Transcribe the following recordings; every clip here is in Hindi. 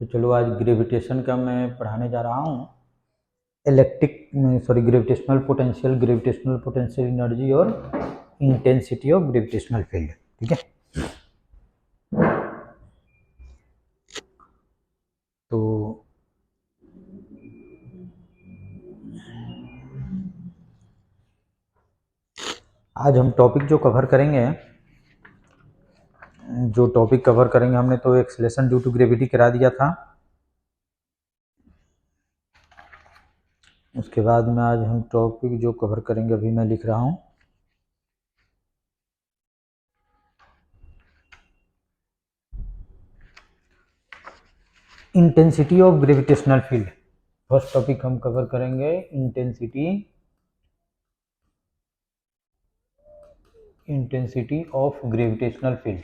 तो चलो आज ग्रेविटेशन का मैं पढ़ाने जा रहा हूँ। ग्रेविटेशनल पोटेंशियल एनर्जी और इंटेंसिटी ऑफ ग्रेविटेशनल फील्ड। ठीक है, तो आज हम टॉपिक जो कवर करेंगे हमने तो एक्सेलरेशन ड्यू टू ग्रेविटी करा दिया था। उसके बाद में आज हम टॉपिक जो कवर करेंगे अभी मैं लिख रहा हूँ, intensity of gravitational field. First topic हम कवर करेंगे intensity of gravitational field.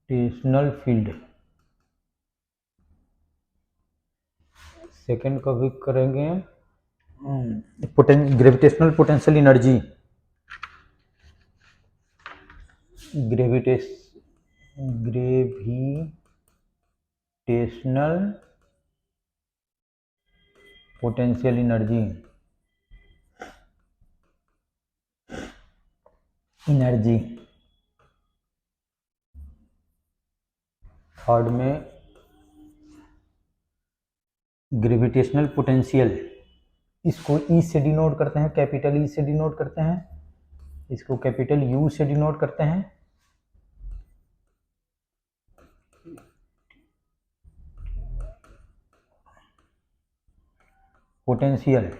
Gravitational field second topic करेंगे gravitational potential energy. Gravitational potential energy third में ग्रेविटेशनल पोटेंशियल, इसको ई से डिनोट करते हैं, कैपिटल ई से डिनोट करते हैं, इसको कैपिटल यू से डिनोट करते हैं। पोटेंशियल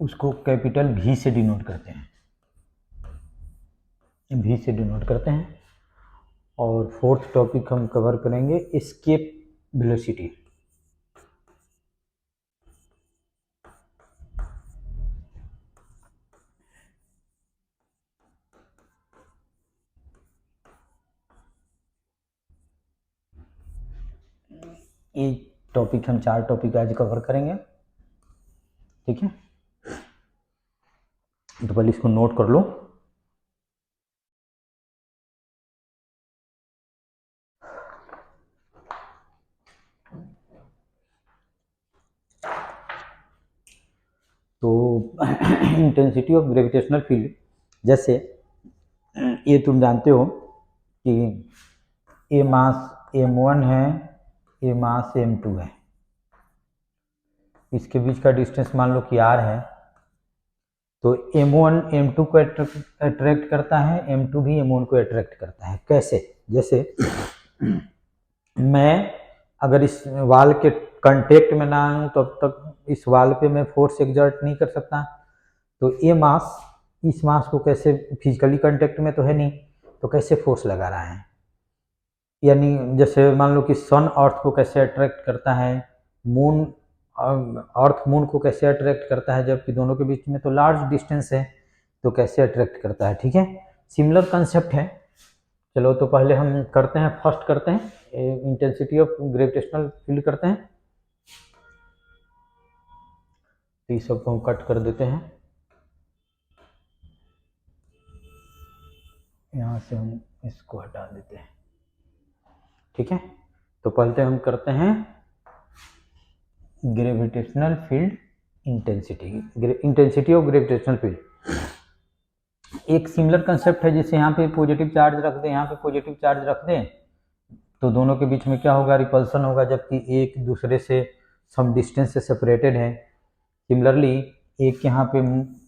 उसको कैपिटल भी से डिनोट करते हैं, और फोर्थ टॉपिक हम कवर करेंगे एस्केप वेलोसिटी। ये टॉपिक हम 4 टॉपिक आज कवर करेंगे। ठीक है, तो पहले इसको नोट कर लो। तो इंटेंसिटी ऑफ ग्रेविटेशनल फील्ड, जैसे ये तुम जानते हो कि ये मास m1 है, ये मास m2 है, इसके बीच का डिस्टेंस मान लो कि r है। तो m1 m2 को अट्रैक्ट करता है, m2 भी m1 को अट्रैक्ट करता है। कैसे? जैसे मैं अगर इस वाल के कांटेक्ट में ना आऊँ तब तक इस वाल पे मैं फोर्स एग्जर्ट नहीं कर सकता। तो ये मास इस मास को कैसे, फिजिकली कांटेक्ट में तो है नहीं, तो कैसे फोर्स लगा रहा है। यानी जैसे मान लो कि सन अर्थ को कैसे अट्रैक्ट करता है, मून अर्थ मून को कैसे अट्रैक्ट करता है, जबकि दोनों के बीच में तो लार्ज डिस्टेंस है, तो कैसे अट्रैक्ट करता है। ठीक है, सिमिलर कंसेप्ट है। चलो तो पहले हम करते हैं, फर्स्ट करते हैं इंटेंसिटी ऑफ ग्रेविटेशनल फील्ड करते हैं। तो इस सबको हम कट कर देते हैं, यहाँ से हम इसको हटा देते हैं। ठीक है, तो पहले हम करते हैं gravitational field intensity of gravitational field. एक सिमिलर कंसेप्ट है, जैसे यहाँ पे पॉजिटिव चार्ज रख दें, यहाँ पे पॉजिटिव चार्ज रख दें, तो दोनों के बीच में क्या होगा, रिपल्सन होगा, जबकि एक दूसरे से सम डिस्टेंस से सेपरेटेड है। सिमिलरली एक यहाँ पे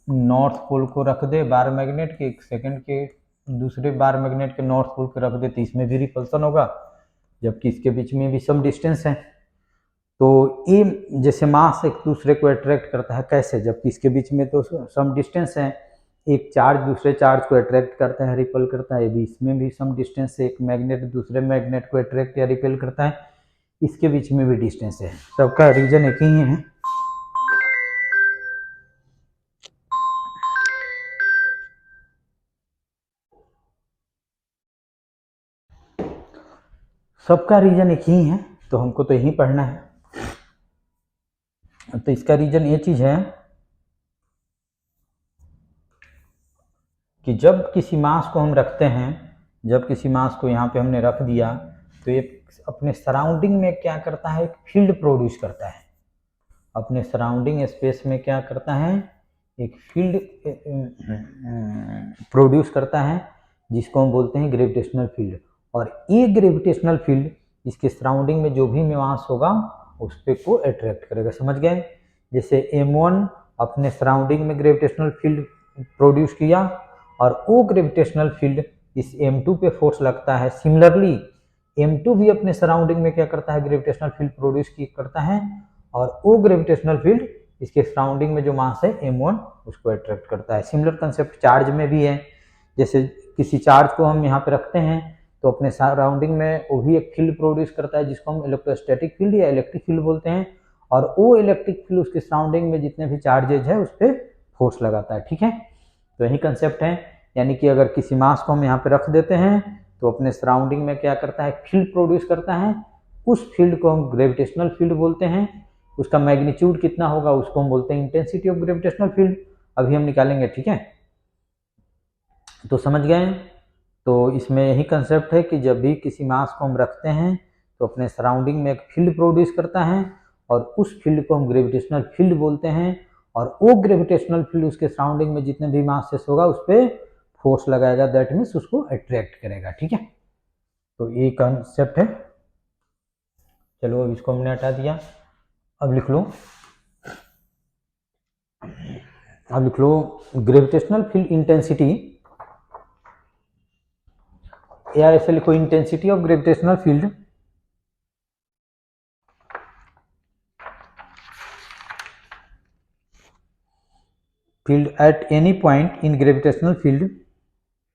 नॉर्थ पोल को रख दे बार मैग्नेट के, एक सेकंड के दूसरे बार मैग्नेट के नॉर्थ पोल को रख दे, तो इसमें भी रिपल्सन होगा, जबकि इसके बीच में भी सम डिस्टेंस है। तो ये जैसे मास एक दूसरे को अट्रैक्ट करता है, कैसे, जबकि इसके बीच में तो सम डिस्टेंस है। एक चार्ज दूसरे चार्ज को अट्रैक्ट करता है, रिपेल करता है, भी इसमें भी सम डिस्टेंस है। एक मैग्नेट दूसरे मैग्नेट को अट्रैक्ट या रिपेल करता है, इसके बीच में भी डिस्टेंस है। सबका रीजन एक ही है। सबका रीजन एक ही है, तो हमको तो यही पढ़ना है। तो इसका रीजन ये चीज है कि जब किसी मास को हम रखते हैं, जब किसी मास को यहाँ पे हमने रख दिया तो ये अपने सराउंडिंग में क्या करता है, एक फील्ड प्रोड्यूस करता है। अपने सराउंडिंग स्पेस में क्या करता है, एक फील्ड प्रोड्यूस करता है जिसको हम बोलते हैं ग्रेविटेशनल फील्ड। और ये ग्रेविटेशनल फील्ड इसके सराउंडिंग में जो भी मास होगा उस पे को अट्रैक्ट करेगा। समझ गए? जैसे M1 अपने सराउंडिंग में ग्रेविटेशनल फील्ड प्रोड्यूस किया और वो ग्रेविटेशनल फील्ड इस M2 पे फोर्स लगता है। सिमिलरली M2 भी अपने सराउंडिंग में क्या करता है, ग्रेविटेशनल फील्ड प्रोड्यूस करता है और वो ग्रेविटेशनल फील्ड इसके सराउंडिंग में जो मास है M1 उसको अट्रैक्ट करता है। सिमिलर कंसेप्ट चार्ज में भी है। जैसे किसी चार्ज को हम यहाँ पे रखते हैं तो अपने सराउंडिंग में वो भी एक फील्ड प्रोड्यूस करता है जिसको हम इलेक्ट्रोस्टैटिक फील्ड या इलेक्ट्रिक फील्ड बोलते हैं, और वो इलेक्ट्रिक फील्ड उसके सराउंडिंग में जितने भी चार्जेज है उस पर फोर्स लगाता है। ठीक है, तो यही कंसेप्ट है। यानी कि अगर किसी मास को हम यहाँ पे रख देते हैं तो अपने सराउंडिंग में क्या करता है, फील्ड प्रोड्यूस करता है। उस फील्ड को हम ग्रेविटेशनल फील्ड बोलते हैं। उसका मैग्नीट्यूड कितना होगा उसको हम बोलते हैं इंटेंसिटी ऑफ ग्रेविटेशनल फील्ड। अभी हम निकालेंगे। ठीक है, तो समझ गए? तो इसमें यही कंसेप्ट है कि जब भी किसी मास को हम रखते हैं तो अपने सराउंडिंग में एक फील्ड प्रोड्यूस करता है और उस फील्ड को हम ग्रेविटेशनल फील्ड बोलते हैं, और वो ग्रेविटेशनल फील्ड उसके सराउंडिंग में जितने भी मास से होगा उस पर फोर्स लगाएगा, दैट मीन्स उसको अट्रैक्ट करेगा। ठीक है, तो ये कंसेप्ट है। चलो अब इसको हमने हटा दिया। अब लिख लो, ग्रेविटेशनल फील्ड इंटेंसिटी, या ऐसे लिखो intensity of gravitational field at any point in gravitational field,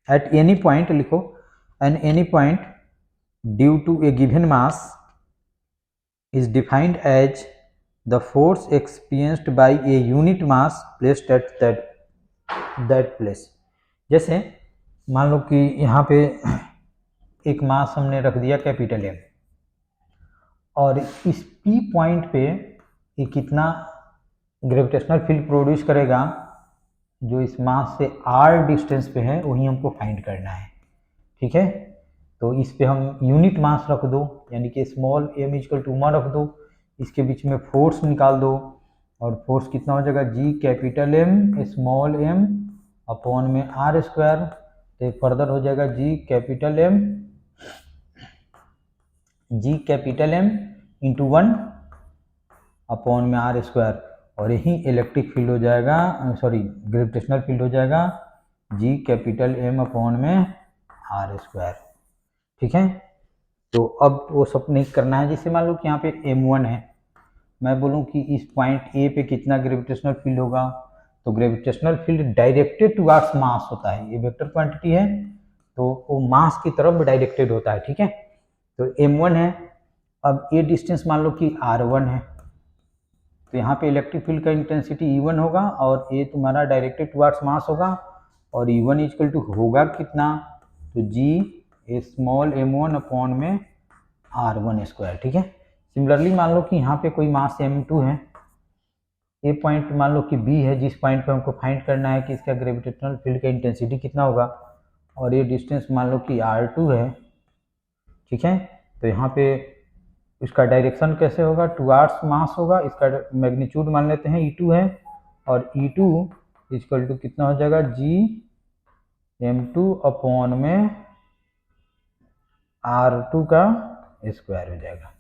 at any point लिखो, and any point due to a given mass is defined as the force experienced by a unit mass placed at that place। जैसे मान लो कि यहाँ पे एक मास हमने रख दिया कैपिटल M, और इस P पॉइंट पे ये कितना ग्रेविटेशनल फील्ड प्रोड्यूस करेगा जो इस मास से R डिस्टेंस पे है, वही हमको फाइंड करना है। ठीक है, तो इस पे हम यूनिट मास रख दो, यानी कि स्मॉल m इक्वल टू 1 रख दो। इसके बीच में फोर्स निकाल दो, और फोर्स कितना हो जाएगा, G capital M small m upon में R स्क्वायर। तो फर्दर हो जाएगा G capital M into 1 upon में R स्क्वायर, और यही इलेक्ट्रिक फील्ड हो जाएगा, सॉरी ग्रेविटेशनल फील्ड हो जाएगा G कैपिटल M अपॉन में R स्क्वायर। ठीक है, तो अब वो सब नहीं करना है। जैसे मान लो कि यहाँ पे M1 है, मैं बोलूँ कि इस पॉइंट A पे कितना ग्रेविटेशनल फील्ड होगा, तो ग्रेविटेशनल फील्ड डायरेक्टेड टुवर्ड्स मास होता है। ये वेक्टर क्वांटिटी है तो वो मास की तरफ डायरेक्टेड होता है। ठीक है, तो M1 है। अब ये डिस्टेंस मान लो कि R1 है, तो यहाँ पे इलेक्ट्रिक फील्ड का इंटेंसिटी E1 होगा और ये तुम्हारा डायरेक्टेड टुवर्ड्स मास होगा, और E1 इक्वल टू होगा कितना, तो G स्मॉल m1 अपॉन में R1 स्क्वायर। ठीक है, सिमिलरली मान लो कि यहाँ पे कोई मास M2 है, ए पॉइंट मान लो कि B है, जिस पॉइंट पे हमको फाइंड करना है कि इसका ग्रेविटेशनल फील्ड का इंटेंसिटी कितना होगा, और ये डिस्टेंस मान लो कि R2 है। ठीक है, तो यहाँ पे इसका डायरेक्शन कैसे होगा, टुवर्ड्स मास होगा। इसका मैग्नीट्यूड मान लेते हैं E2 है, और E2 इक्वल टू कितना हो जाएगा, G M2 अपॉन में R2 का स्क्वायर हो जाएगा।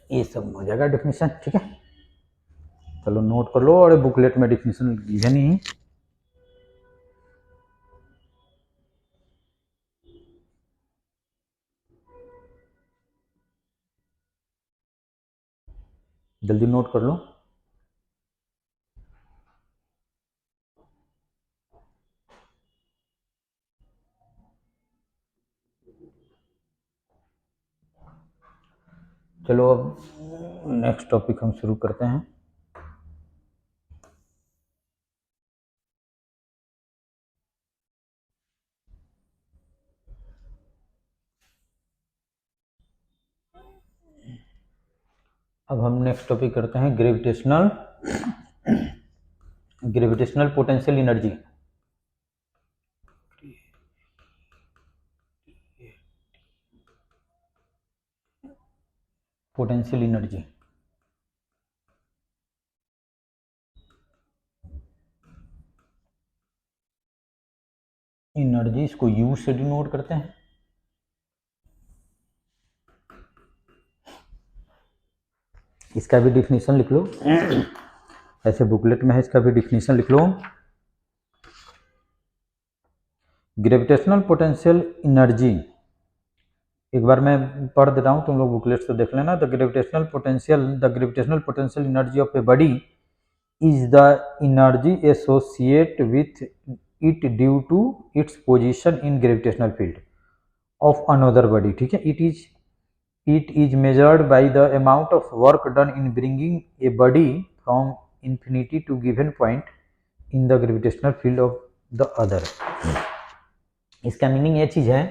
ये सब हो जाएगा डेफिनेशन। ठीक है, चलो नोट कर लो, और बुकलेट में डेफिनेशन है नहीं। जल्दी नोट कर लो। चलो अब नेक्स्ट टॉपिक हम शुरू करते हैं। अब हम नेक्स्ट टॉपिक करते हैं gravitational potential energy. Potential energy. Energy इसको यू से डिनोट करते हैं। इसका भी डिफिनीशन लिख लो, ऐसे बुकलेट में है, इसका भी डिफिनीशन लिख लो। ग्रेविटेशनल पोटेंशियल एनर्जी, एक बार मैं पढ़ दे रहा हूँ, तुम लोग बुकलेट से देख लेना। The gravitational potential energy of a body is the energy associate with it due to its position in gravitational field of another body. ठीक है, it is measured by the amount of work done in bringing a body from infinity to given point in the gravitational field of the other. इसका मीनिंग ये चीज़ है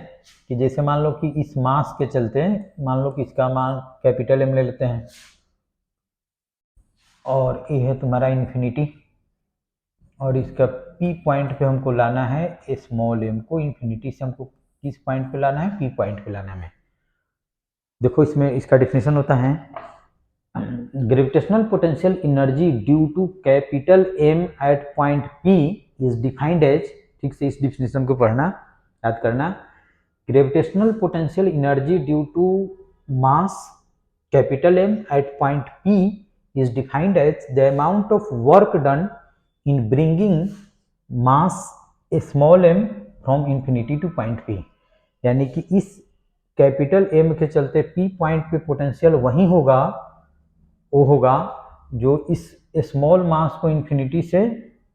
कि जैसे मान लो कि इस मास के चलते, मान लो कि इसका मान कैपिटल एम ले लेते हैं और ये है तुम्हारा इन्फिनिटी, और इसका पी पॉइंट पे हमको लाना है स्मॉल एम को। इन्फिनिटी से हमको किस पॉइंट पे लाना है? पी पॉइंट पे लाना है। देखो इसमें इसका डिफिनेशन होता है gravitational potential energy due to capital M at point P is defined as, ठीक से इस डिफिनेशन को पढ़ना, याद करना। Gravitational potential energy due to mass capital M at point P is defined as the amount of work done in bringing mass a small m from infinity to point P। यानी कि इस कैपिटल M के चलते P पॉइंट पे पोटेंशियल वही होगा, वो होगा जो इस स्मॉल मास को इन्फिनिटी से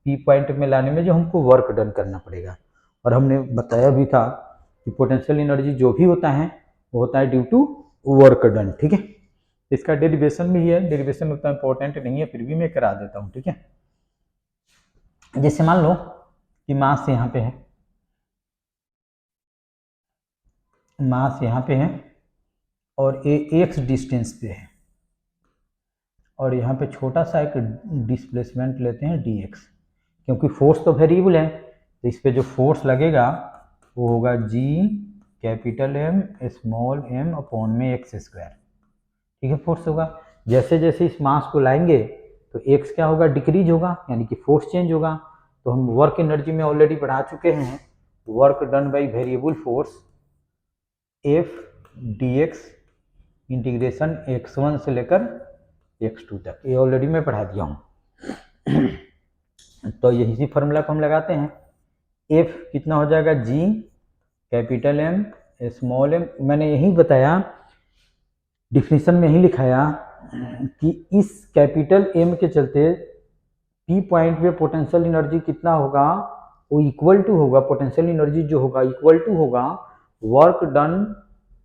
P पॉइंट में लाने में जो हमको वर्क डन करना पड़ेगा। और हमने बताया भी था कि पोटेंशियल एनर्जी जो भी होता है वो होता है ड्यू टू वर्क डन। ठीक है, इसका डेरिवेशन भी है, डेरिवेशन उतना इंपॉर्टेंट नहीं है, फिर भी मैं करा देता हूँ। ठीक है, जैसे मान लो कि मास यहाँ पे है, मास यहाँ पे है और ये एक्स डिस्टेंस पे है, और यहाँ पे छोटा सा एक डिस्प्लेसमेंट लेते हैं dx, क्योंकि फोर्स तो वेरिएबल है, तो इस पे जो फोर्स लगेगा वो होगा g capital M small m upon में एक्स स्क्वायर। ठीक है, फोर्स होगा। जैसे जैसे इस मास को लाएंगे तो x क्या होगा? डिक्रीज होगा, यानी कि फोर्स चेंज होगा। तो हम वर्क एनर्जी में ऑलरेडी बढ़ा चुके हैं, work done by variable force F dx integration x1 से लेकर x2 तक, ये ऑलरेडी मैं पढ़ा दिया हूँ। तो यही फॉर्मूला को हम लगाते हैं। F कितना हो जाएगा? G capital M small m। मैंने यही बताया, डिफिनीशन में ही लिखाया कि इस कैपिटल M के चलते P पॉइंट पे पोटेंशियल एनर्जी कितना होगा? वो इक्वल टू होगा, पोटेंशियल एनर्जी जो होगा इक्वल टू होगा work done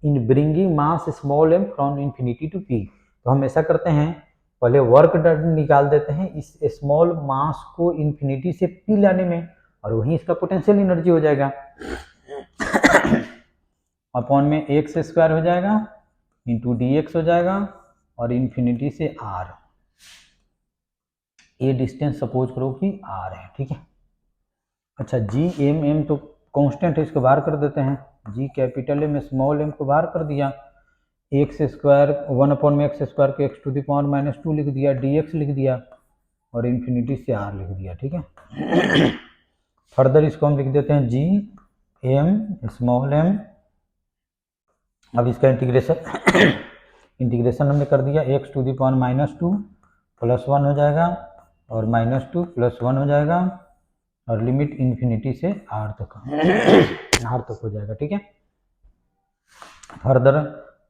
in bringing mass small m from infinity to P। तो हम ऐसा करते हैं, पहले वर्क डन निकाल देते हैं इस स्मॉल मास को इंफिनिटी से P लाने में, और वहीं इसका पोटेंशियल एनर्जी हो जाएगा अपॉन में एक्स स्क्वायर हो जाएगा इंटू dx हो जाएगा, और इन्फिनिटी से r, ये डिस्टेंस सपोज करो कि r है। ठीक है, अच्छा g m तो कांस्टेंट है, इसको बाहर कर देते हैं। g capital M small m को बाहर कर दिया, एक्स स्क्वायर 1 अपॉन में एक्स स्क्वायर को x टू द पावर -2 लिख दिया, dx लिख दिया, और इन्फिनिटी से r लिख दिया। ठीक है, फर्दर इसको हम लिख देते हैं g m स्मॉल m। अब इसका इंटीग्रेशन हमने कर दिया, x to the power -2 plus 1 हो जाएगा, और -2 प्लस 1 हो जाएगा, और लिमिट इन्फिनिटी से r तक हो जाएगा। ठीक है, फर्दर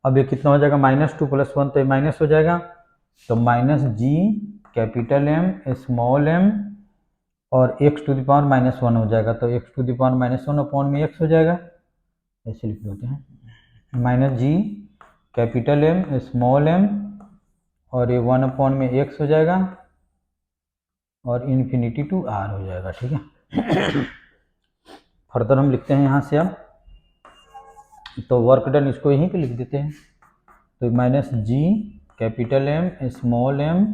अब ये कितना हो जाएगा? -2 प्लस 1 तो ये माइनस हो जाएगा, तो -g capital M small m और x टू द पावर -1 हो जाएगा, तो x to the power -1 upon में x हो जाएगा, ऐसे लिख देते हैं। -g capital M small m और ये 1 अपॉन में x हो जाएगा, और इन्फिनिटी टू r हो जाएगा। ठीक है, फर्दर हम लिखते हैं यहाँ से, अब तो वर्क डन इसको यहीं पे लिख देते हैं। तो -g capital M small m,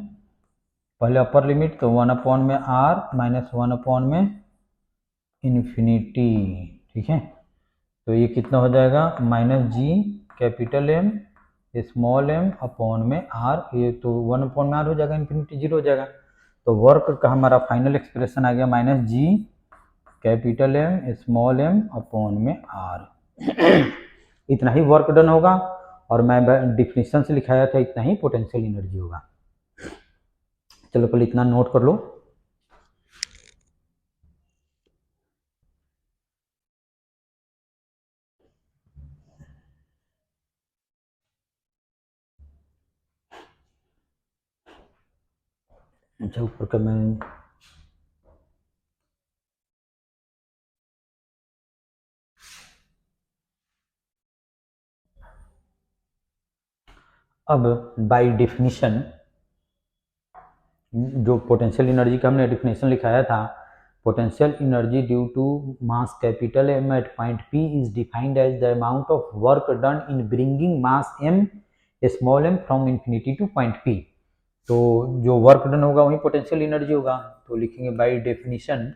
पहले अपर लिमिट तो 1 अपॉन में r -1 अपॉन में इन्फिनिटी। ठीक है, तो ये कितना हो जाएगा? -g capital M small M upon में आर, ये तो 1 अपॉन में आर हो जाएगा, इन्फिनिटी 0 हो जाएगा। तो वर्क का हमारा फाइनल एक्सप्रेशन आ गया minus G capital M small M upon में आर। इतना ही वर्क डन होगा, और मैं डिफिनीशन से लिखाया था इतना ही पोटेंशियल एनर्जी होगा। चलो पहले इतना नोट कर लो। अच्छा, ऊपर का मैं अब बाय डेफिनेशन जो पोटेंशियल एनर्जी का हमने डेफिनेशन लिखाया था, potential energy due to mass capital M at point P is defined as the amount of work done in bringing mass m small m from infinity to point P. तो जो वर्क डन होगा वही पोटेंशियल एनर्जी होगा। तो लिखेंगे by definition,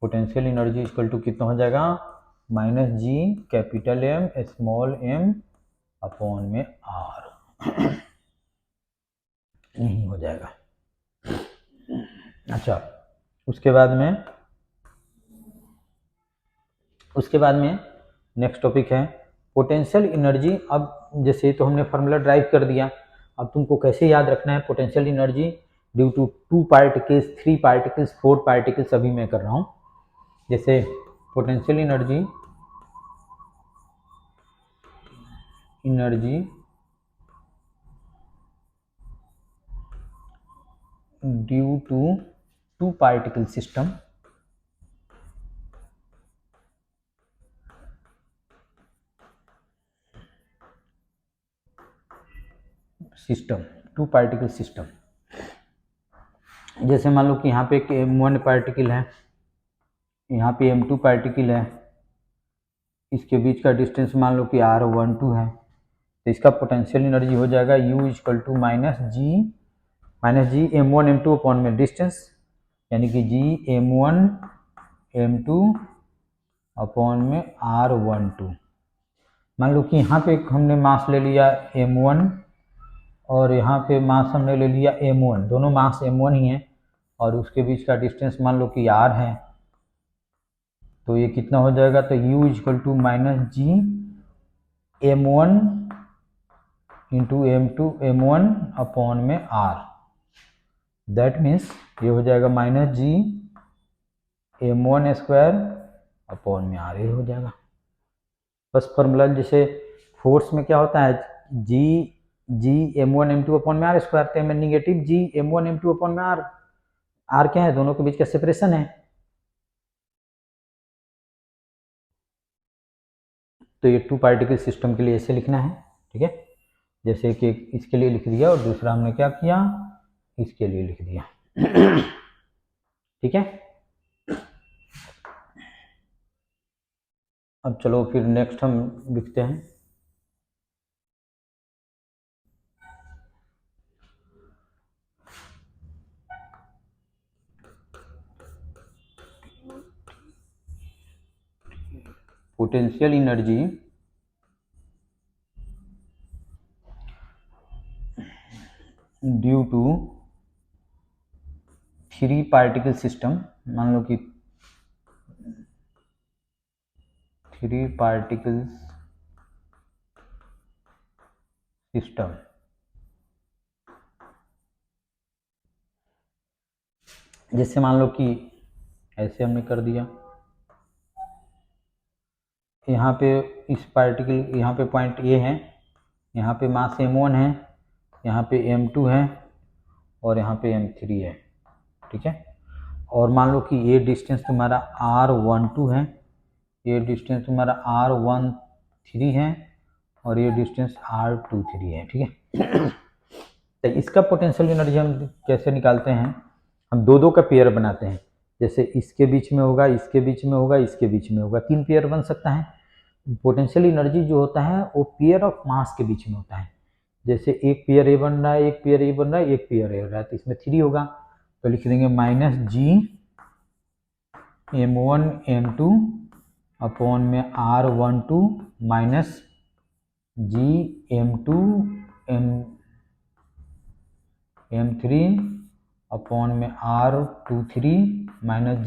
potential energy equal to कितना हो जाएगा, minus G capital M small M upon में आर। यही हो जाएगा। अच्छा, उसके बाद में नेक्स्ट टॉपिक है पोटेंशियल एनर्जी। अब जैसे तो हमने फार्मूला ड्राइव कर दिया, अब तुमको कैसे याद रखना है potential energy due to 2 particles, 3 particles, 4 particles, अभी मैं कर रहा हूँ। जैसे potential energy due to 2 particle system, two particle system. जैसे मान लो कि यहाँ पे एक M1 पार्टिकल है, यहाँ पे M2 पार्टिकल है, इसके बीच का डिस्टेंस मान लो कि R12 है, तो इसका पोटेंशियल एनर्जी हो जाएगा U equal to minus G M1 M2 upon में डिस्टेंस, यानी कि जी M1 M2 अपॉन में R12। मान लो कि यहाँ पे हमने मास ले लिया M1 और यहाँ पे मास हमने ले लिया M1, दोनों मास M1 ही है, और उसके बीच का डिस्टेंस मान लो कि R है। तो ये कितना हो जाएगा, तो U equal to minus G M1 into M1 upon में R। दैट मीन्स ये हो जाएगा minus G M1 square upon में R, ये हो जाएगा। बस फॉर्मूला जैसे फोर्स में क्या होता है, जी M1 M2 अपॉन में R स्क्वायर, तो नेगेटिव जी M1 M2 अपॉन में R क्या है, दोनों के बीच का सेपरेशन है। तो ये 2 पार्टिकल सिस्टम के लिए ऐसे लिखना है, ठीक है। जैसे कि इसके लिए लिख दिया और दूसरा हमने क्या किया, इसके लिए लिख दिया। ठीक है। अब चलो फिर नेक्स्ट हम लिखते हैं potential energy due to 3 particle system. मान लो कि 3 पार्टिकल सिस्टम। जैसे मान लो कि ऐसे हमने कर दिया, यहाँ पे इस पार्टिकल, यहाँ पे पॉइंट A है, यहाँ पे मास M1 है, यहाँ पे M2 है और यहाँ पे M3 है, ठीक है। और मान लो कि ये डिस्टेंस तुम्हारा R12 है, ये डिस्टेंस तुम्हारा R13 है और ये डिस्टेंस R23 है, ठीक है। तो इसका पोटेंशियल एनर्जी हम कैसे निकालते हैं, हम दो का पेयर बनाते हैं। जैसे इसके बीच में होगा, इसके बीच में होगा, इसके बीच में होगा, 3 पेयर बन सकता है। पोटेंशियल एनर्जी जो होता है वो पेयर ऑफ मास के बीच में होता है। जैसे एक पेयर ए बन रहा है, एक पेयर ए बन रहा है, एक पेयर ए बन रहा है, तो इसमें 3 होगा। तो लिख देंगे minus G M1 M2 upon में R12 minus GM2 M3 upon में R23 minus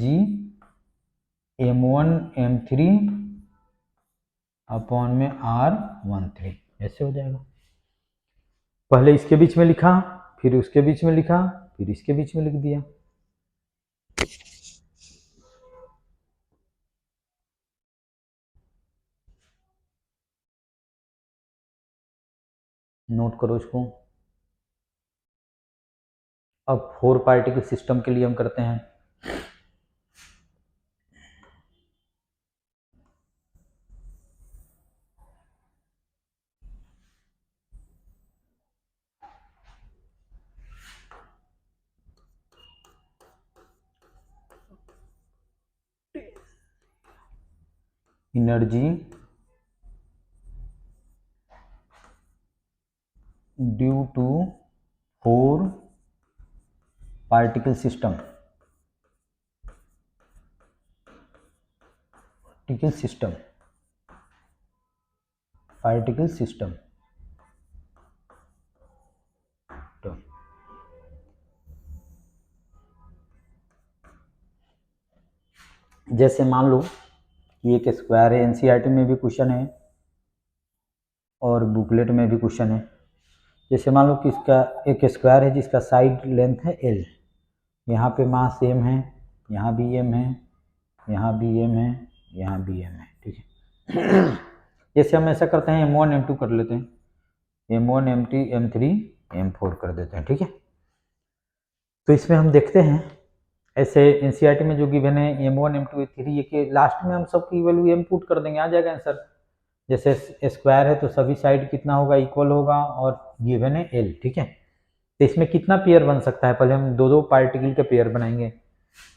GM1 M3 upon में R13। ऐसे हो जाएगा। पहले इसके बीच में लिखा, फिर उसके बीच में लिखा, फिर इसके बीच में लिख दिया। नोट करो इसको। अब 4 पार्टिकल सिस्टम के लिए हम करते हैं। Energy due to 4 particle system, particle system. तो जैसे मान लो कि एक स्क्वायर है, एनसीईआरटी में भी क्वेश्चन है और बुकलेट में भी क्वेश्चन है। जैसे मान लो कि इसका एक स्क्वायर है जिसका साइड लेंथ है L, यहाँ पे मास m है, यहाँ भी m है, यहाँ भी m है, यहाँ भी m है, ठीक है। जैसे हम ऐसा करते हैं M1 M2 कर लेते हैं, M1 M2 M3 M4 कर देते हैं, ठीक है। तो इसमें हम देखते हैं ऐसे एनसीईआरटी में जो गिवन है M1 M2 M3, ये कि लास्ट में हम सबकी वैल्यू m पुट कर देंगे, आ जाएगा आंसर। जैसे स्क्वायर है तो सभी साइड कितना होगा, इक्वल होगा, और गिवन है L, ठीक है। तो इसमें कितना पेयर बन सकता है, पहले हम दो पार्टिकल के पेयर बनाएंगे।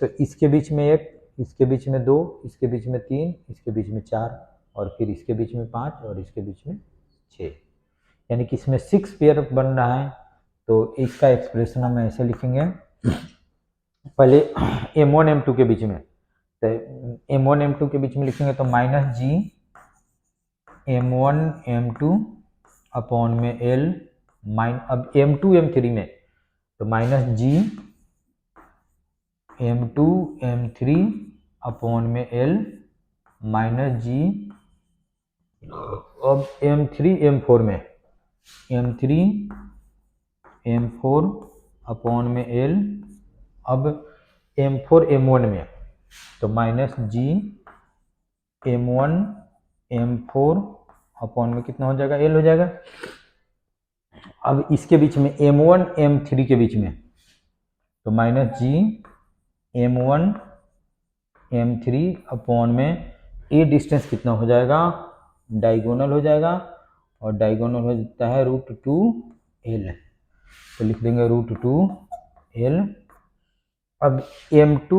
तो इसके बीच में 1, इसके बीच में 2, इसके बीच में 3, इसके बीच में 4, और फिर इसके बीच में 5 और इसके बीच में 6, यानी कि इसमें 6 पेयर बन रहा है। तो इसका एक्सप्रेशन हम ऐसे लिखेंगे, पहले M1 M2 के बीच में, तो M1 M2 के बीच में लिखेंगे तो minus G M1 M2 upon में L अब M2 M3 में तो minus G M2 M3 upon में L माइनस G अब M3 M4 में M3 M4 अपॉन में L, अब M4 M1 में तो minus G M1 M4 upon में कितना हो जाएगा, L हो जाएगा। अब इसके बीच में M1 M3 के बीच में तो minus G M1 M3 upon में ये डिस्टेंस कितना हो जाएगा, डायगोनल हो जाएगा, और डायगोनल हो जाता है √2L, तो लिख देंगे √2L। अब M2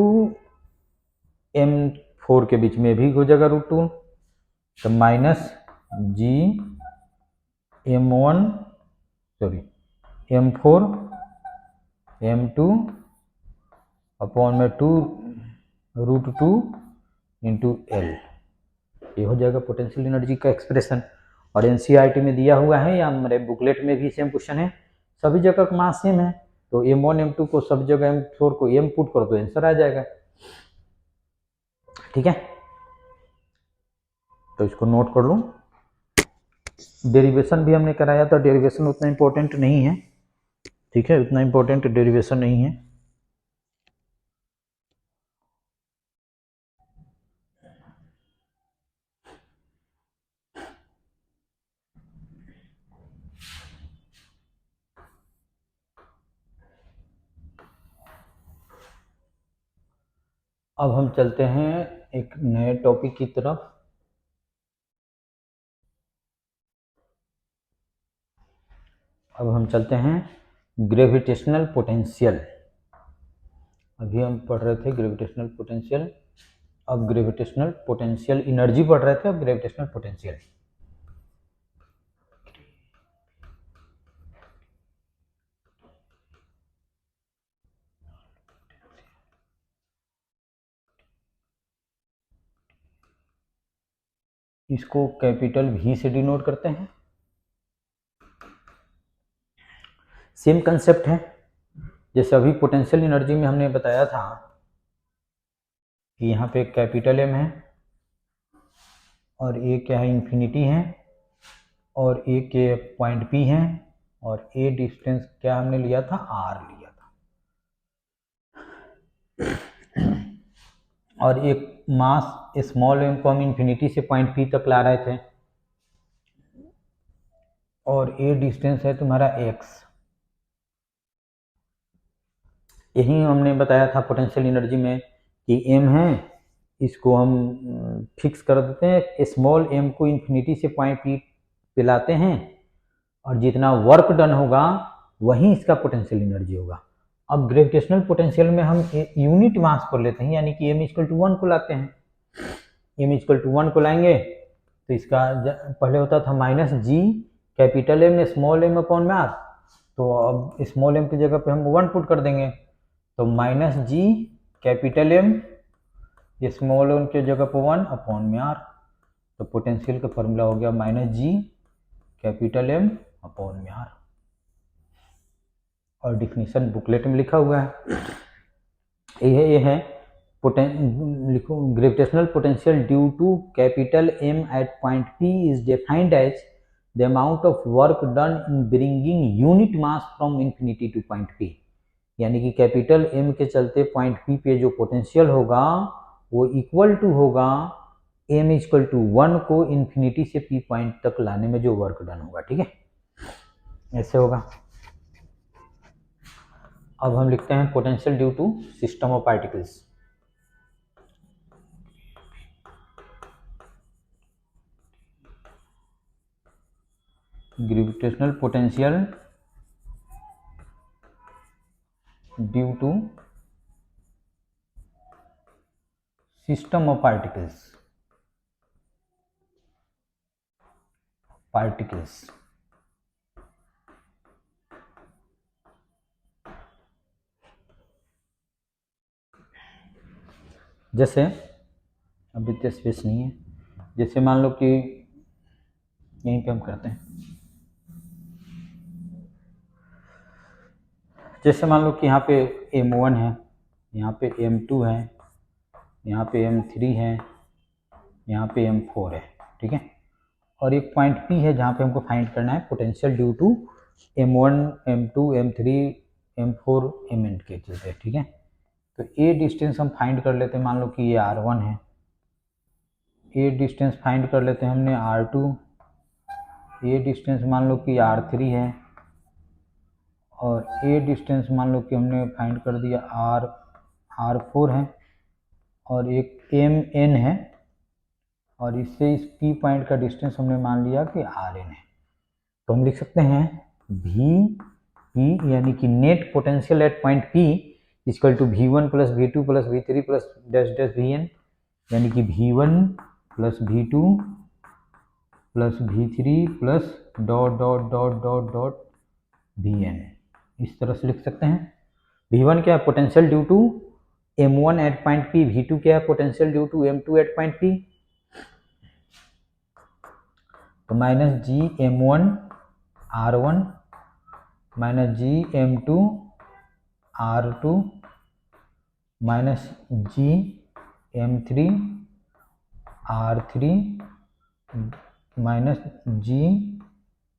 M4 के बीच में भी हो जाएगा √2, तो minus G M4 M2 upon में 2√2 इंटू L, ये हो जाएगा पोटेंशियल एनर्जी का एक्सप्रेशन। और एनसीईआरटी में दिया हुआ है या हमारे बुकलेट में भी सेम क्वेश्चन है, सभी जगह का मास सेम है, तो M1 M2 को सब जगह M4 को M पुट करो तो आंसर आ जाएगा, ठीक है। तो इसको नोट कर लो। डेरिवेशन भी हमने कराया था, डेरिवेशन उतना इंपॉर्टेंट नहीं है, ठीक है, उतना इंपॉर्टेंट डेरिवेशन नहीं है। अब हम चलते हैं एक नए टॉपिक की तरफ। अब हम चलते हैं ग्रेविटेशनल पोटेंशियल। अभी हम पढ़ रहे थे ग्रेविटेशनल पोटेंशियल, अब ग्रेविटेशनल पोटेंशियल एनर्जी पढ़ रहे थे, अब ग्रेविटेशनल पोटेंशियल। इसको कैपिटल V से डिनोट करते हैं। सेम कंसेप्ट है जैसे अभी पोटेंशियल एनर्जी में हमने बताया था कि यहाँ पे कैपिटल M है और ये क्या है, इन्फिनिटी है, और एक के पॉइंट P है, और ए डिस्टेंस क्या हमने लिया था, R लिया था, और एक मास स्मॉल m को हम इन्फिनिटी से पॉइंट P तक ला रहे थे, और ए डिस्टेंस है तुम्हारा x। यही हमने बताया था पोटेंशियल एनर्जी में कि m है, इसको हम फिक्स कर देते हैं, स्मॉल m को इन्फिनिटी से पॉइंट P पे लाते हैं, और जितना वर्क डन होगा वही इसका पोटेंशियल एनर्जी होगा। अब ग्रेविटेशनल पोटेंशियल में हम यूनिट मास पर लेते हैं, यानी कि m=1 को लाते हैं। m=1 को लाएंगे तो इसका पहले होता था -g capital M small m upon में r, तो अब स्मॉल m की जगह पे हम 1 पुट कर देंगे, तो -g capital M small m की जगह पे 1 अपॉन में r, तो पोटेंशियल का फॉर्मूला हो गया -g कैपिटल M अपॉन में r, और डिफिनीशन बुकलेट में लिखा हुआ है। ये है लिखो, gravitational potential due to capital M at point P is defined as the amount of work done in bringing unit mass from infinity to point P, यानी कि कैपिटल M के चलते पॉइंट P पे जो पोटेंशियल होगा वो इक्वल टू होगा m=1 को इन्फिनिटी से P पॉइंट तक लाने में जो वर्क डन होगा। ठीक है, ऐसे होगा। अब हम लिखते हैं potential due to system of particles. Gravitational potential due to system of particles जैसे अभी तो स्पेस नहीं है, जैसे मान लो कि यहीं पे हम करते हैं, जैसे मान लो कि यहाँ पे m1 है, यहाँ पे m2 है, यहाँ पे m3 है, यहाँ पे m4 है। ठीक है, और एक पॉइंट P है जहाँ पे हमको फाइंड करना है potential due to m1 m2 m3 m4 mn के चलते। ठीक है, तो ए डिस्टेंस हम फाइंड कर लेते हैं, मान लो कि ये r1 है, ए डिस्टेंस फाइंड कर लेते हैं हमने r2, ए डिस्टेंस मान लो कि r3 है, और ए डिस्टेंस मान लो कि हमने फाइंड कर दिया r4 है, और एक mn है, और इससे इस P पॉइंट का डिस्टेंस हमने मान लिया कि Rn है। तो हम लिख सकते हैं Vp यानी कि net potential at point P equal to V1 plus V2 plus V3 plus dash dash Vn, यानी कि V1 plus V2 plus V3 plus dot dot dot dot dot Vn, इस तरह से लिख सकते हैं। V1 क्या है, potential due to m1 at point P, V2 क्या है, potential due to m2 at point P, तो -g m1 r1 -g m2 r2 -g m3 r3 -g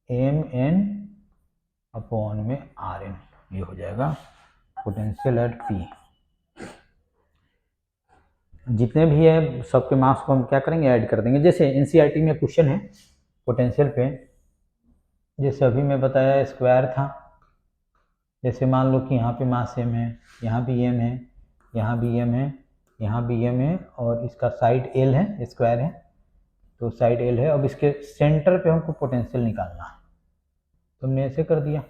mn upon में Rn, ये हो जाएगा पोटेंशियल एट P। जितने भी है सबके मास को हम क्या करेंगे, ऐड कर देंगे। जैसे एनसीईआरटी में क्वेश्चन है पोटेंशियल पे, जैसे अभी मैं बताया स्क्वायर था, जैसे मान लो कि यहाँ पे मास m है, यहाँ भी m है, यहाँ भी m है, यहाँ भी m है, और इसका साइड l है, स्क्वायर है तो साइड l है। अब इसके सेंटर पे हमको पोटेंशियल निकालना है, तो हमने ऐसे कर दिया।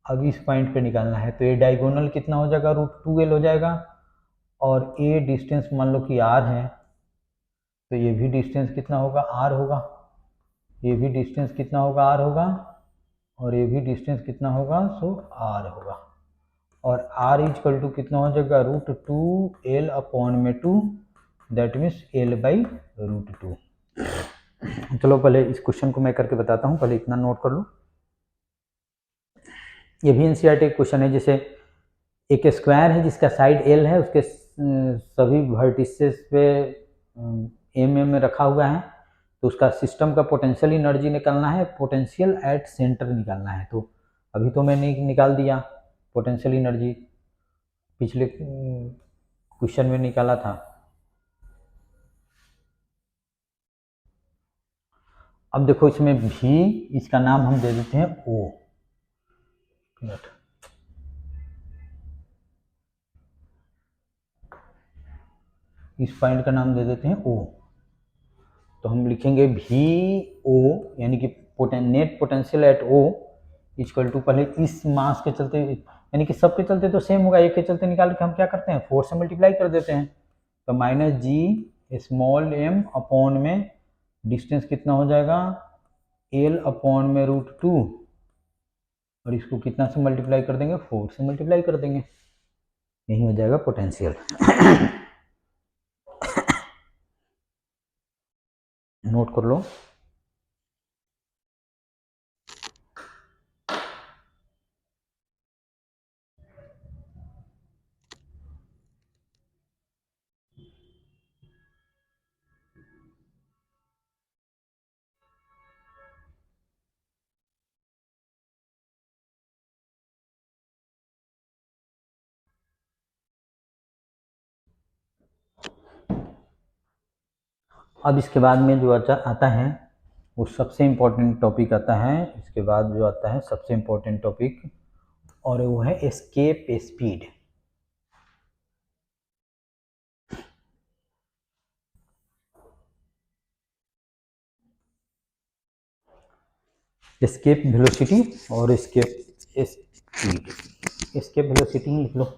अब इस पॉइंट पे निकालना है, तो ये डायगोनल कितना हो जाएगा, √2l हो जाएगा, और a डिस्टेंस मान लो कि r है, तो ये भी डिस्टेंस कितना होगा, r होगा, ये भी डिस्टेंस कितना होगा, r होगा, और ये भी डिस्टेंस कितना होगा, सो r होगा, और r इक्वल टू कितना हो जाएगा, √2l अपॉन में 2 दैट मीन्स L/√2। चलो पहले इस क्वेश्चन को मैं करके बताता हूँ, पहले इतना नोट कर लो। ये भी एनसीईआरटी क्वेश्चन है। जैसे एक स्क्वायर है जिसका साइड L है, उसके सभी वर्टिसेस पे M में रखा हुआ है, तो उसका सिस्टम का पोटेंशियल एनर्जी निकालना है, पोटेंशियल एट सेंटर निकालना है। तो अभी तो मैंने निकाल दिया पोटेंशियल एनर्जी, पिछले क्वेश्चन में निकाला था। अब देखो इसमें भी इसका नाम हम दे देते हैं O। इस पॉइंट का नाम दे देते हैं O। तो हम लिखेंगे VO यानी कि net potential at O equal to, पहले इस मास के चलते यानी कि सब के चलते तो सेम होगा, एक के चलते निकाल के हम क्या करते हैं 4 से मल्टीप्लाई कर देते हैं। तो -G अपॉन में डिस्टेंस कितना हो जाएगा L/√2, और इसको कितना से मल्टीप्लाई कर देंगे 4 से मल्टीप्लाई कर देंगे, यही हो जाएगा पोटेंशियल। नोट कर लो। अब इसके बाद में जो आता है वो सबसे इम्पोर्टेंट टॉपिक आता है। इसके बाद जो आता है सबसे इम्पोर्टेंट टॉपिक, और वो है एस्केप स्पीड। एस्केप वेलोसिटी और एस्केप स्पीड। एस्केप वेलोसिटी लिख लो।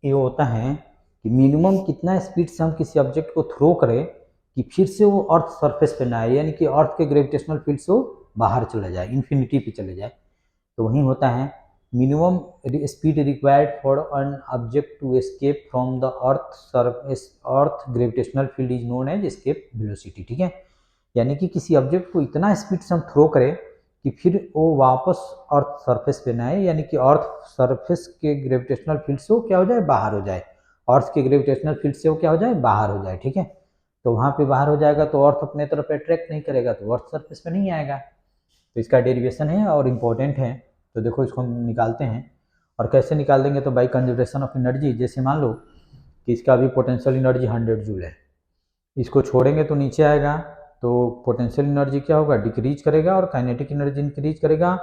ये होता है कि मिनिमम कितना स्पीड से हम किसी ऑब्जेक्ट को थ्रो करें कि फिर से वो अर्थ सरफेस पे ना आए, यानी कि अर्थ के ग्रेविटेशनल फील्ड से वो बाहर चला जाए, इन्फिनिटी पे चले जाए। तो वही होता है minimum speed required for an object to escape from the earth surface, earth gravitational field is known as escape velocity. ठीक है, यानी कि किसी ऑब्जेक्ट को इतना स्पीड से हम थ्रो करें कि फिर वो वापस अर्थ सरफेस पे ना आए, यानी कि अर्थ सरफेस के ग्रेविटेशनल फील्ड से वो क्या हो जाए बाहर हो जाए, अर्थ के ग्रेविटेशनल फील्ड से वो क्या हो जाए बाहर हो जाए। ठीक है, तो वहाँ पे बाहर हो जाएगा तो अर्थ अपने तरफ अट्रैक्ट नहीं करेगा, तो अर्थ सरफेस पे नहीं आएगा। तो इसका डेरिवेशन है और इम्पोर्टेंट है। तो देखो इसको हम निकालते हैं, और कैसे निकाल देंगे तो बाई कंजर्वेशन ऑफ एनर्जी। जैसे मान लो कि इसका अभी पोटेंशियल एनर्जी 100 जूल है, इसको छोड़ेंगे तो नीचे आएगा, तो पोटेंशियल एनर्जी क्या होगा डिक्रीज करेगा और काइनेटिक एनर्जी इंक्रीज करेगा,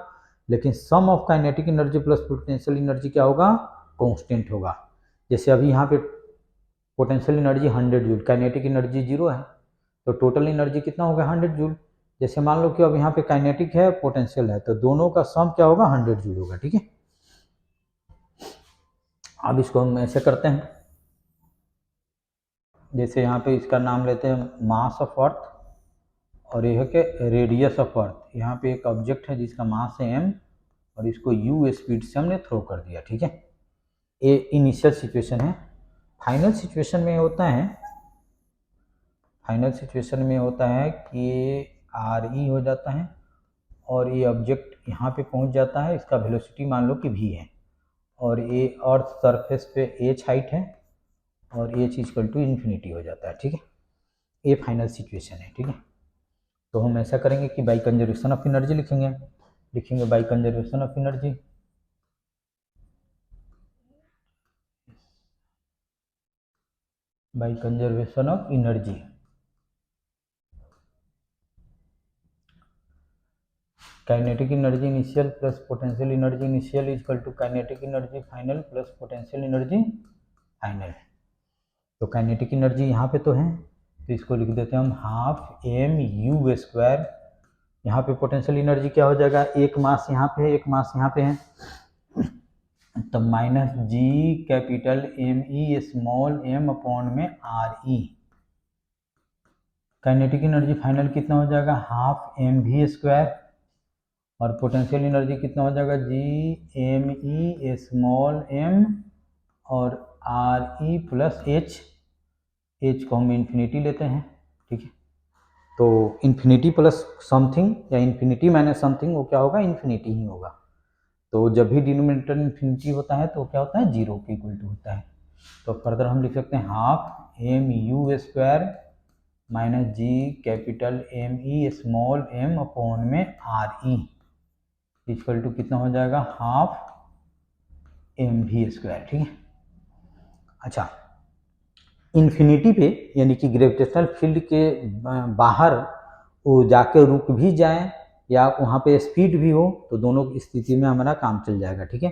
लेकिन sum of kinetic energy plus potential energy क्या होगा कांस्टेंट होगा। जैसे अभी यहाँ पे potential energy 100 joule, kinetic energy 0 है, तो टोटल एनर्जी कितना होगा 100 जूल। जैसे मान लो कि अब यहाँ पे काइनेटिक है पोटेंशियल है, तो दोनों का सम क्या होगा 100 जूल होगा। ठीक है, अब इसको हम ऐसे करते हैं, जैसे यहाँ पे इसका नाम लेते हैं मास ऑफ अर्थ, और यह है कि रेडियस ऑफ अर्थ। यहाँ पे एक ऑब्जेक्ट है जिसका मास है m, और इसको u स्पीड से हमने थ्रो कर दिया। ठीक है, ये इनिशियल सिचुएशन है। फाइनल सिचुएशन में होता है, फाइनल सिचुएशन में होता है कि RE हो जाता है, और ये ऑब्जेक्ट यहाँ पे पहुँच जाता है, इसका वेलोसिटी मान लो कि v है, और ये अर्थ सरफेस पे h हाइट है, और h इक्वल टू इन्फिनिटी हो जाता है। ठीक है, ये फाइनल सिचुएशन है। ठीक है, तो हम ऐसा करेंगे कि बाई कंजर्वेशन ऑफ एनर्जी लिखेंगे by conservation of energy. By conservation of energy kinetic energy initial plus potential energy initial equal to kinetic energy final plus potential energy final. तो काइनेटिक एनर्जी यहाँ पे तो है, तो इसको लिख देते हैं हम ½ mu²। यहाँ पे पोटेंशियल एनर्जी क्या हो जाएगा, एक मास यहाँ पे है एक मास यहाँ पे है, तो माइनस जी कैपिटल एम ई स्मॉल एम अपॉन में are E. Kinetic energy final कितना हो जाएगा, हाफ एम वी स्क्वायर, और पोटेंशियल एनर्जी कितना हो जाएगा, जी एम ई स्मॉल एम और R E plus H. H को हम इन्फिनिटी लेते हैं, ठीक है। तो इन्फिनिटी प्लस समथिंग या इन्फिनिटी माइनस समथिंग वो क्या होगा, इन्फिनिटी ही होगा। तो जब भी डिनोमिनेटर इन्फिनिटी होता है तो क्या होता है, जीरो के इक्वल टू होता है। तो फर्दर हम लिख सकते हैं half M you square minus G capital M E small M upon में आर ई इक्वल टू कितना हो जाएगा, हाफ एम वी स्क्वायर, ठीक है। अच्छा, इन्फिनिटी पे यानी कि ग्रेविटेशनल फील्ड के बाहर वो जाके रुक भी जाए या वहाँ पे स्पीड भी हो, तो दोनों की स्थिति में हमारा काम चल जाएगा, ठीक है।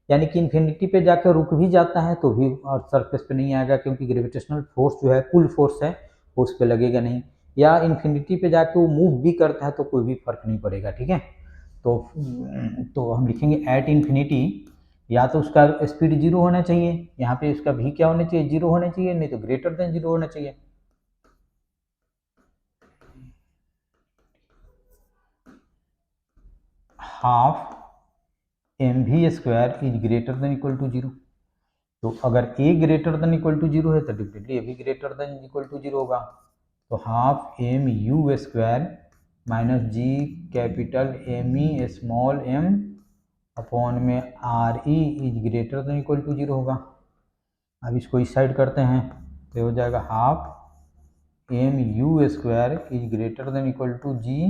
यानी कि इन्फिनिटी पे जाकर रुक भी जाता है तो भी अर्थ सरफेस पे नहीं आएगा, क्योंकि ग्रेविटेशनल फोर्स जो है, पुल फोर्स है, वो उस पर लगेगा नहीं। या इन्फिनिटी पे जाके वो मूव भी करता है तो कोई भी फर्क नहीं पड़ेगा, ठीक है। तो हम लिखेंगे एट इन्फिनिटी, या तो उसका स्पीड जीरो होना चाहिए, यहाँ पे उसका भी क्या होना चाहिए, जीरो होना चाहिए, नहीं तो ग्रेटर देन जीरो होना चाहिए। Half M V square is greater than equal to zero. तो अगर A greater than equal to zero है तो डेफिनेटली ए भी greater than equal to zero होगा। तो half M you square minus G capital M E small M upon में are E is greater than equal to zero होगा। अब इसको इस साइड करते हैं तो हो जाएगा half M you square is greater than equal to G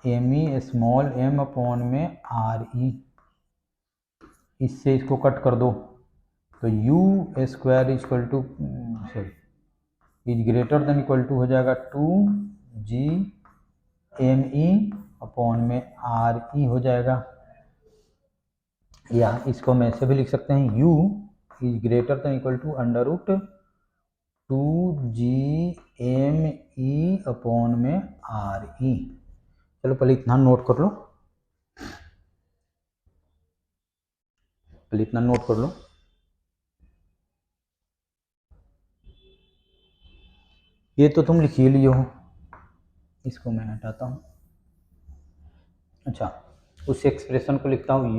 M E small M upon में आर ई। इससे इसको कट कर दो तो u square equal to sorry is greater than equal to हो जाएगा टू जी एम ई अपॉन में आर ई हो जाएगा। या इसको हम ऐसे भी लिख सकते हैं, u is greater than equal to under root two G M E upon में आर ई। चलो पहले इतना नोट कर लो, पहले इतना नोट कर लो। ये तो तुम लिख ही लिए हो, इसको मैं हटाता हूँ। अच्छा, उस एक्सप्रेशन को लिखता हूँ,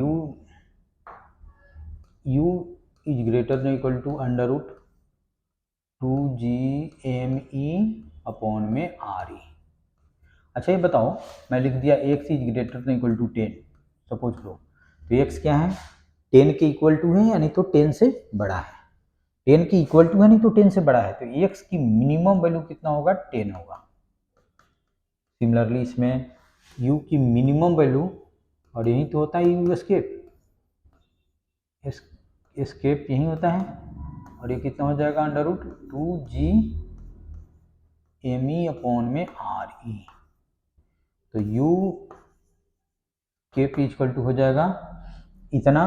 u is greater than equal to under root two G M E upon में आर ई। अच्छा ये बताओ, मैं लिख दिया x is greater than equal to 10, suppose लो, तो x क्या है, 10 के इक्वल टू है यानी तो 10 से बड़ा है, 10 की इक्वल टू है नहीं तो 10 से बड़ा है, तो x की मिनिमम वैल्यू कितना होगा, 10 होगा। सिमिलरली इसमें u की मिनिमम वैल्यू, और यही तो होता है u एस्केप, एस्केप यही होता है, और ये कितना हो जाएगा, under root two G M ई अपॉन में आर ई। तो u के पी इक्वल टू हो जाएगा इतना,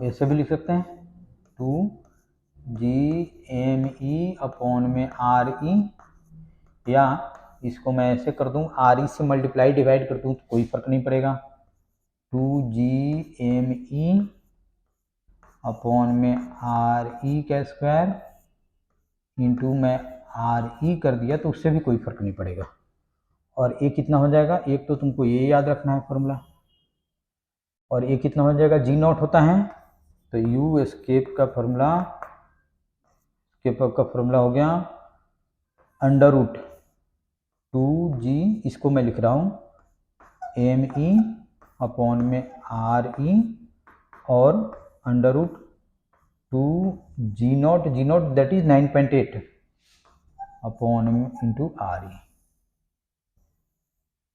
ऐसे भी लिख सकते हैं, टू जी एम ई अपॉन में आर ई, या इसको मैं ऐसे कर दूं, आर ई से मल्टीप्लाई डिवाइड कर दूं तो कोई फर्क नहीं पड़ेगा, टू जी एम ई अपॉन में आर ई का स्क्वायर इंटू में आर ई कर दिया तो उससे भी कोई फर्क नहीं पड़ेगा। और ये कितना हो जाएगा, एक तो तुमको ये याद रखना है फॉर्मूला, और ये कितना हो जाएगा, जी नॉट होता है, तो यू एस्केप का फॉर्मूला, एस्केप का फॉर्मूला हो गया अंडर रूट टू जी, इसको मैं लिख रहा हूँ एम ई अपॉन में आर ई, और under root two g naught that is 9.8 upon into r e.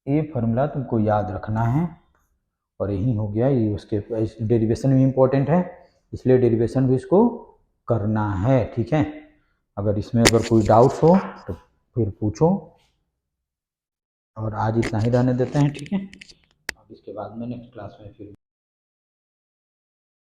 ये फॉर्मूला तुमको याद रखना है, और यही हो गया, ये उसके डेरिवेशन भी इम्पोर्टेंट है, इसलिए डेरिवेशन भी इसको करना है, ठीक है। अगर इसमें अगर कोई डाउट्स हो तो फिर पूछो, और आज इतना ही रहने देते हैं, ठीक है। अब इसके बाद में नेक्स्ट क्लास में फिर